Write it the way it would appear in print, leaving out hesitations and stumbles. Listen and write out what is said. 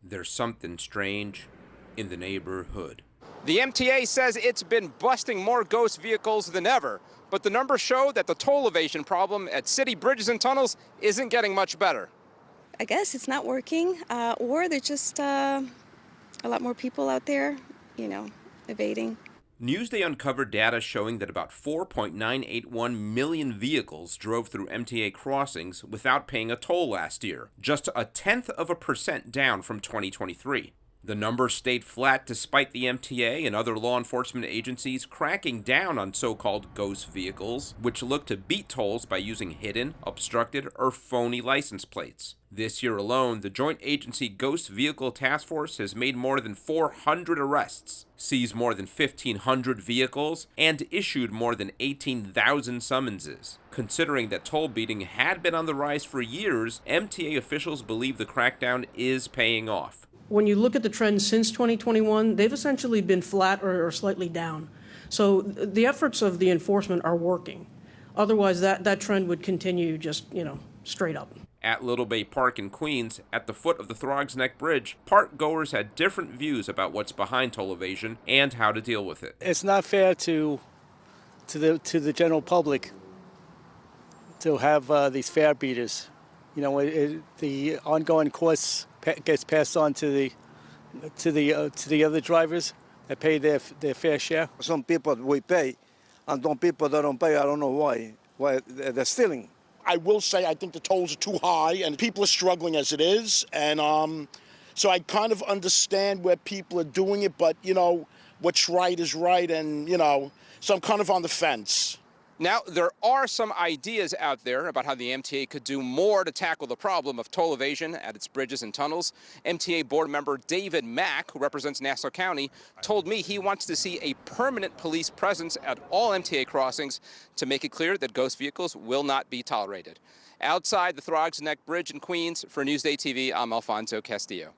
There's something strange in the neighborhood. The MTA says it's been busting more ghost vehicles than ever, but the numbers show that the toll evasion problem at city bridges and tunnels isn't getting much better. I guess it's not working, or there's just a lot more people out there, evading. Newsday uncovered data showing that about 4.981 million vehicles drove through MTA crossings without paying a toll last year, just 0.1% down from 2023. The number stayed flat despite the MTA and other law enforcement agencies cracking down on so-called ghost vehicles, which look to beat tolls by using hidden, obstructed, or phony license plates. This year alone, the Joint Agency Ghost Vehicle Task Force has made more than 400 arrests, seized more than 1,500 vehicles, and issued more than 18,000 summonses. Considering that toll beating had been on the rise for years, MTA officials believe the crackdown is paying off. When you look at the trends since 2021, they've essentially been flat or slightly down. So the efforts of the enforcement are working. Otherwise, that trend would continue just, straight up. At Little Bay Park in Queens, at the foot of the Throgs Neck Bridge, park goers had different views about what's behind toll evasion and how to deal with it. It's not fair to the general public to have these fare beaters. The ongoing costs gets passed on to the other drivers that pay their fair share. Some people will pay, and some people that don't pay. I don't know why they're stealing. I will say I think the tolls are too high, and people are struggling as it is, and so I kind of understand where people are doing it, but what's right is right, and so I'm kind of on the fence. Now, there are some ideas out there about how the MTA could do more to tackle the problem of toll evasion at its bridges and tunnels. MTA board member David Mack, who represents Nassau County, told me he wants to see a permanent police presence at all MTA crossings to make it clear that ghost vehicles will not be tolerated. Outside the Throgs Neck Bridge in Queens, for Newsday TV, I'm Alfonso Castillo.